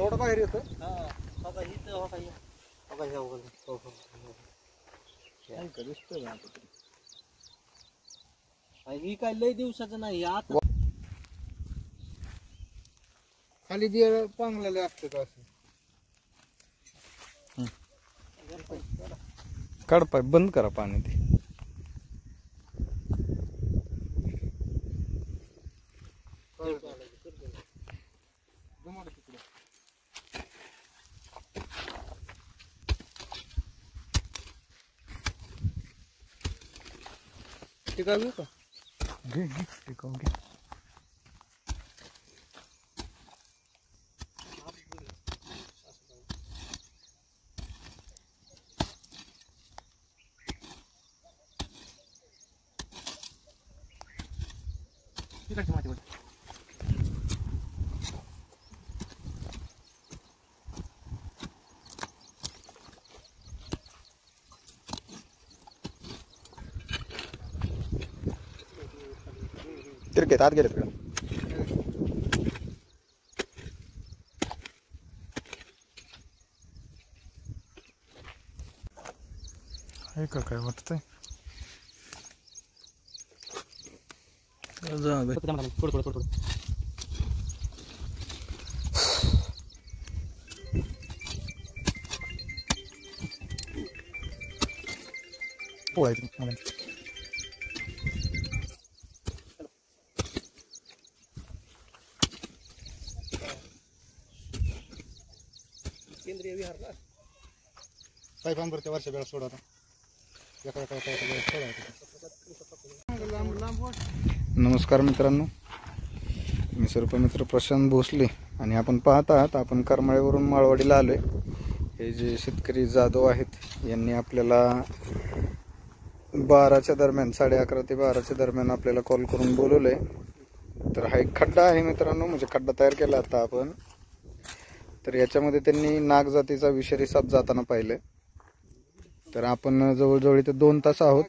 एवढा बाहेर येतो ही काय लय दिवसाचं नाही आता खाली जे पांगलेले असते असं काढ पाय बंद करा पाणी ते टिकाऊ घेऊ का घे घे टिकाऊ घे तिरके आत गेले तिकडं आहे का काय वाटतंय पोळायचं केंद्रीय विहारला साहेबांवरच्या वर्षा वेळा सोडा नमस्कार मित्रांनो, मी सर्पमित्र प्रशांत भोसले आणि आपण पाहत आहात आपण करमाळ्यावरून माळवाडीला आलोय. हे जे शेतकरी जाधव आहेत यांनी आपल्याला 12च्या दरम्यान 11:30 ते 12च्या दरम्यान आपल्याला कॉल करून बोलवलंय. तर हा एक खड्डा आहे मित्रांनो, म्हणजे खड्डा तयार केला आता आपण. तर याच्यामध्ये त्यांनी नाग जातीचा विषारी साप जाताना पाहिलं. तर आपण जवळजवळ इथे 2 तास आहोत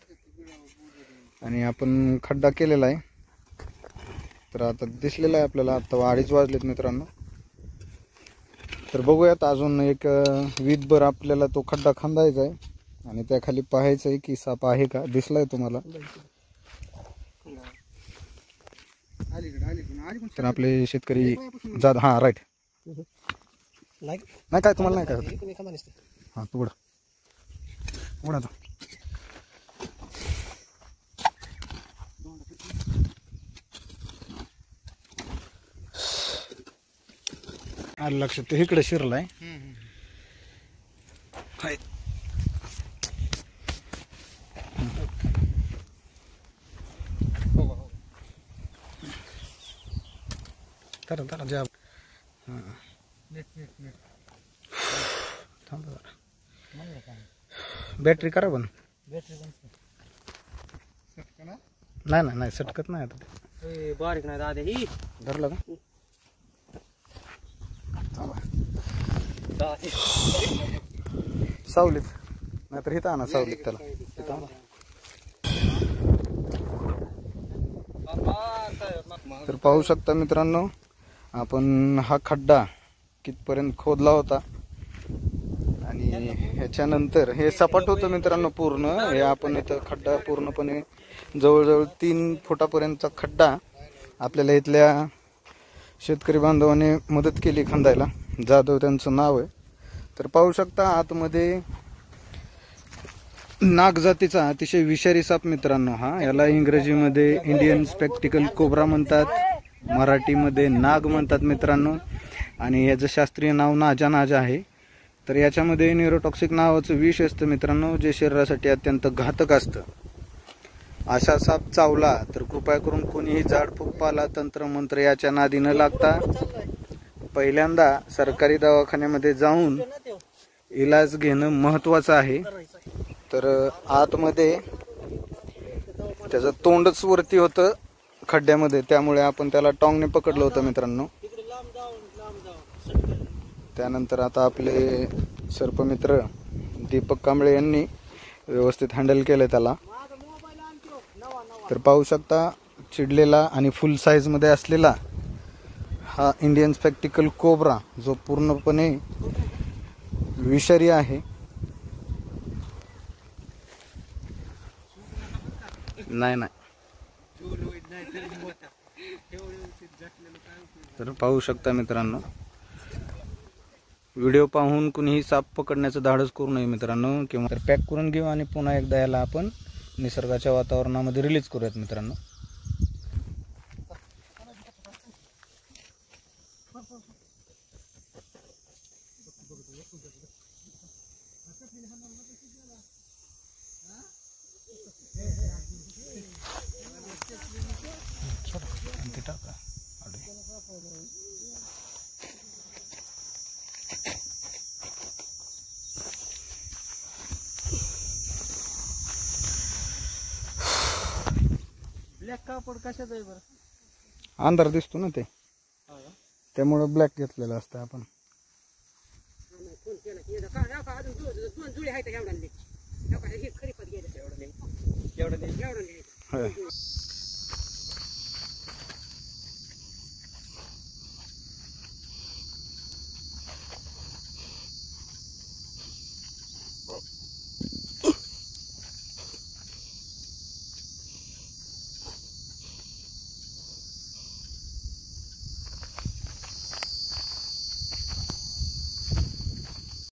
आणि आपण खड्डा केलेला आहे. तर आता दिसलेला आहे आपल्याला, आता 2:30 वाजलेत मित्रांनो. तर बघूयात अजून एक वीतभर आपल्याला तो खड्डा खांदायचा आहे आणि त्या खाली पाहायचं आहे की साप आहे का. दिसलाय तुम्हाला. तर आपले शेतकरी जात हा राईट नाही काय तुम्हाला नाही काय हा तू उडा उडा तो आलं लक्षात. ते इकडे शिरलाय. तर जा बॅटरी करा पण नाही नाही नाही सटकत नाही. आता बारीक नाही दादा ही धरलं का सावलीत नाहीतर इथं आणा सावलीत त्याला इथं आणा. तर पाहू शकता मित्रांनो आपण हा खड्डा कितपर्यंत खोदला होता आणि ह्याच्यानंतर हे सपाट होतं मित्रांनो पूर्ण. हे आपण इथं खड्डा पूर्णपणे जवळजवळ 3 फुटापर्यंतचा खड्डा आपल्याला इथल्या शेतकरी बांधवाने मदत केली खंदायला. जाधव त्यांचं नाव आहे. तर पाहू शकता आतमध्ये नाग जातीचा अतिशय विषारी साप मित्रांनो. हा याला इंग्रजीमध्ये इंडियन स्पेक्टिकल कोब्रा म्हणतात, मराठीमध्ये नाग म्हणतात मित्रांनो. आणि याचं शास्त्रीय नाव नाजा आहे. तर याच्यामध्ये न्यूरोटॉक्सिक नावाचं विष असतं मित्रांनो, जे शरीरासाठी अत्यंत घातक असतं. अशा साप चावला तर कृपया करून कोणीही झाडफूक पाला तंत्रमंत्र याच्या नादी न लागता पहिल्यांदा सरकारी दवाखान्यामध्ये जाऊन इलाज घेणं महत्त्वाचं आहे. तर आतमध्ये त्याचं तोंडच वरती होतं खड्ड्यामध्ये, त्यामुळे आपण त्याला टॉंगने पकडलं होतं मित्रांनो. त्यानंतर आता आपले सर्पमित्र दीपक कांबळे यांनी व्यवस्थित हँडल केलं त्याला. तर पाहू शकता चिडलेला आणि फुल साईजमध्ये असलेला हा इंडियन स्पेक्टिकल कोब्रा जो पूर्णपणे विषारी आहे. नाही तर पाहू शकता मित्रांनो, व्हिडिओ पाहून कुणीही साप पकडण्याचं धाडस करू नये मित्रांनो, किंवा तर पॅक करून घेऊ आणि पुन्हा एकदा याला आपण निसर्गाच्या वातावरणामध्ये रिलीज करूयात मित्रांनो. ब्लॅक कापड कशाच आहे बरं? अंधार दिसतो ना ते, त्यामुळे ब्लॅक घेतलेलं असतं आपण. एवढं